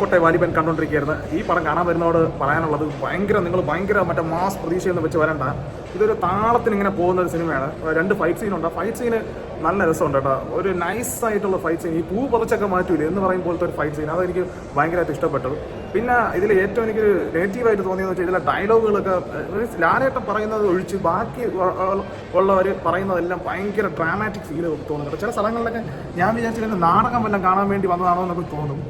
കോട്ടെ വാലിബൻ കണ്ടുകൊണ്ടിരിക്കുകയായിരുന്നു. ഈ പടം കാണാൻ വരുന്നതോട് പറയാനുള്ളത് നിങ്ങൾ ഭയങ്കര മറ്റേ മാസ് പ്രതീക്ഷയെന്ന് വെച്ച് വരണ്ട. ഇതൊരു താളത്തിന് ഇങ്ങനെ പോകുന്ന ഒരു സിനിമയാണ്. 2 ഫൈറ്റ് സീനുണ്ട്. ഫൈറ്റ് സീന് നല്ല രസമുണ്ട് കേട്ടോ. ഒരു നൈസായിട്ടുള്ള ഫൈറ്റ് സീൻ, ഈ പൂ പറിച്ചൊക്കെ മാറ്റൂല എന്ന് പറയും പോലത്തെ ഒരു ഫൈറ്റ് സീൻ, അതെനിക്ക് ഭയങ്കരമായിട്ട് ഇഷ്ടപ്പെട്ടു. പിന്നെ ഇതിൽ ഏറ്റവും എനിക്കൊരു നെഗറ്റീവായിട്ട് തോന്നിയെന്ന് വെച്ചാൽ ഇതിലെ ഡയലോഗുകളൊക്കെ ലാലേട്ടൻ പറയുന്നത് ഒഴിച്ച് ബാക്കി ഉള്ളവർ പറയുന്നതെല്ലാം ഭയങ്കര ഡ്രാമാറ്റിക് ഫീൽ തോന്നുന്നുണ്ട്. ചില സ്ഥലങ്ങളിലൊക്കെ ഞാൻ വിചാരിച്ചിരുന്ന നാടകം വല്ലതും കാണാൻ വേണ്ടി വന്നതാണോ എന്നൊക്കെ തോന്നും.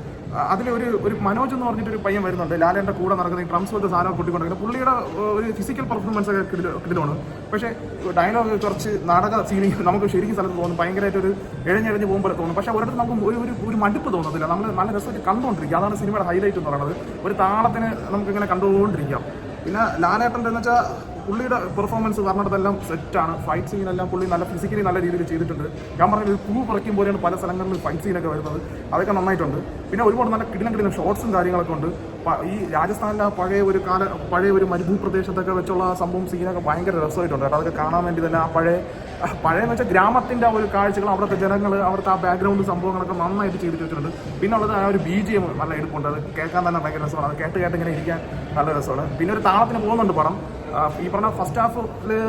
അതിലൊരു മനോജ് എന്ന് പറഞ്ഞിട്ടൊരു പയ്യൻ വരുന്നുണ്ട്, ലാലേൻ്റെ കൂടെ നടക്കുന്ന ഈ ഡ്രംസ് പോലത്തെ സാധനം കൊട്ടിക്കൊണ്ടിരിക്കുന്നത്. പുള്ളിയുടെ ഒരു ഫിസിക്കൽ പെർഫോമൻസ് ഒക്കെ കിട്ടിലാണ്. പക്ഷേ ഡയലോഗ് കുറച്ച് നാടക സീനിങ് നമുക്ക് ശരിക്കും സ്ഥലത്ത് തോന്നും, ഭയങ്കരമായിട്ട് ഒരു എഴഞ്ഞെഴഞ്ഞ് പോകുമ്പോൾ തോന്നും. പക്ഷേ ഒരിടത്ത് നമുക്ക് ഒരു മടുപ്പ് തോന്നത്തില്ല, നമ്മൾ നല്ല രസമായിട്ട് കണ്ടുകൊണ്ടിരിക്കുക. അതാണ് സിനിമയുടെ ഹൈലൈറ്റ് എന്ന് പറയുന്നത്. ഒരു താളത്തിന് നമുക്കിങ്ങനെ കണ്ടുകൊണ്ടിരിക്കാം. പിന്നെ ലാലേട്ടൻ്റെ എന്ന് വെച്ചാൽ പുള്ളിയുടെ പെർഫോമൻസ് പറഞ്ഞിടത്തെല്ലാം സെറ്റാണ്. ഫൈറ്റ് സീനെല്ലാം പുള്ളി നല്ല ഫിസിക്കലി നല്ല രീതിയിൽ ചെയ്തിട്ടുണ്ട്. ഞാൻ പറഞ്ഞത് ഒരു പൂ പറിക്കും പോലെയാണ് പല സ്ഥലങ്ങളിൽ ഫൈറ്റ് സീനൊക്കെ വരുന്നത്, അതൊക്കെ നന്നായിട്ടുണ്ട്. പിന്നെ ഒരുപാട് നല്ല കിടിലം ഷോർട്സും കാര്യങ്ങളൊക്കെ ഉണ്ട്. ഈ രാജസ്ഥാനിലെ പഴയ ഒരു മരുഭൂപ്രദേശത്തൊക്കെ വെച്ചുള്ള സംഭവം സീനൊക്കെ ഭയങ്കര രസമായിട്ടുണ്ട് കേട്ടോ. അതൊക്കെ കാണാൻ വേണ്ടി തന്നെ ആ പഴയെന്ന് വെച്ചാൽ ഗ്രാമത്തിൻ്റെ ഒരു കാഴ്ചകൾ, അവിടുത്തെ ജനങ്ങൾ, അവിടുത്തെ ആ ബാക്ക്ഗ്രൗണ്ട് സംഭവങ്ങളൊക്കെ നന്നായിട്ട് ചെയ്തിട്ട് വെച്ചിട്ടുണ്ട്. പിന്നെ ഉള്ളത് ആ ഒരു BGM നല്ല എടുപ്പുണ്ട്, അത് കേൾക്കാൻ തന്നെ ഭയങ്കര രസമാണ്. അത് കേട്ട് ഇങ്ങനെ ഇരിക്കാൻ നല്ല രസമാണ്. പിന്നെ ഒരു താളത്തിന് പോകുന്നുണ്ട് പടം. ഈ പറഞ്ഞ ഫസ്റ്റ് ഹാഫിൽ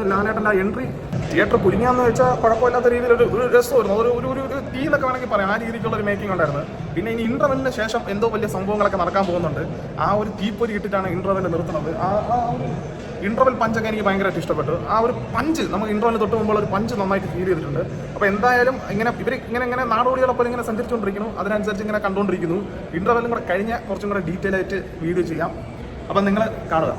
ലാലേട്ടൻ്റെ എൻട്രി തിയേറ്റർ കുരുങ്ങിയാന്ന് വെച്ചാൽ കുഴപ്പമില്ലാത്ത രീതിയിൽ ഒരു രസമായിരുന്നു. ഒരു തീ എന്നൊക്കെ വേണമെങ്കിൽ പറയാം, ആ രീതിക്കുള്ള ഒരു മേക്കിംഗ് ഉണ്ടായിരുന്നു. പിന്നെ ഇനി ഇൻ്റർവെല്ലിന് ശേഷം എന്തോ വലിയ സംഭവങ്ങളൊക്കെ നടക്കാൻ പോകുന്നുണ്ട്. ആ ഒരു തീപ്പൊരി ഇട്ടിട്ടാണ് ഇൻ്റർവെല്ല് നിർത്തുന്നത്. ആ ഒരു ഇൻ്റർവെൽ പഞ്ചൊക്കെ എനിക്ക് ഭയങ്കരമായിട്ട് ഇഷ്ടപ്പെട്ടു. ആ ഒരു പഞ്ച് നമുക്ക് ഇൻ്റർവെല്ലിന് തൊട്ട് മുമ്പുള്ള ഒരു പഞ്ച് നന്നായിട്ട് ഫീൽ ചെയ്തിട്ടുണ്ട്. അപ്പോൾ എന്തായാലും ഇങ്ങനെ നാടോടികളൊപ്പം ഇങ്ങനെ സഞ്ചരിച്ചുകൊണ്ടിരിക്കുന്നു, അതിനനുസരിച്ച് ഇങ്ങനെ കണ്ടുകൊണ്ടിരിക്കുന്നു. ഇൻ്റർവെല്ലും കൂടെ കഴിഞ്ഞ കുറച്ചും കൂടെ ഡീറ്റെയിൽ ആയിട്ട് വീഡിയോ ചെയ്യാം. അപ്പം നിങ്ങൾ കാണുക.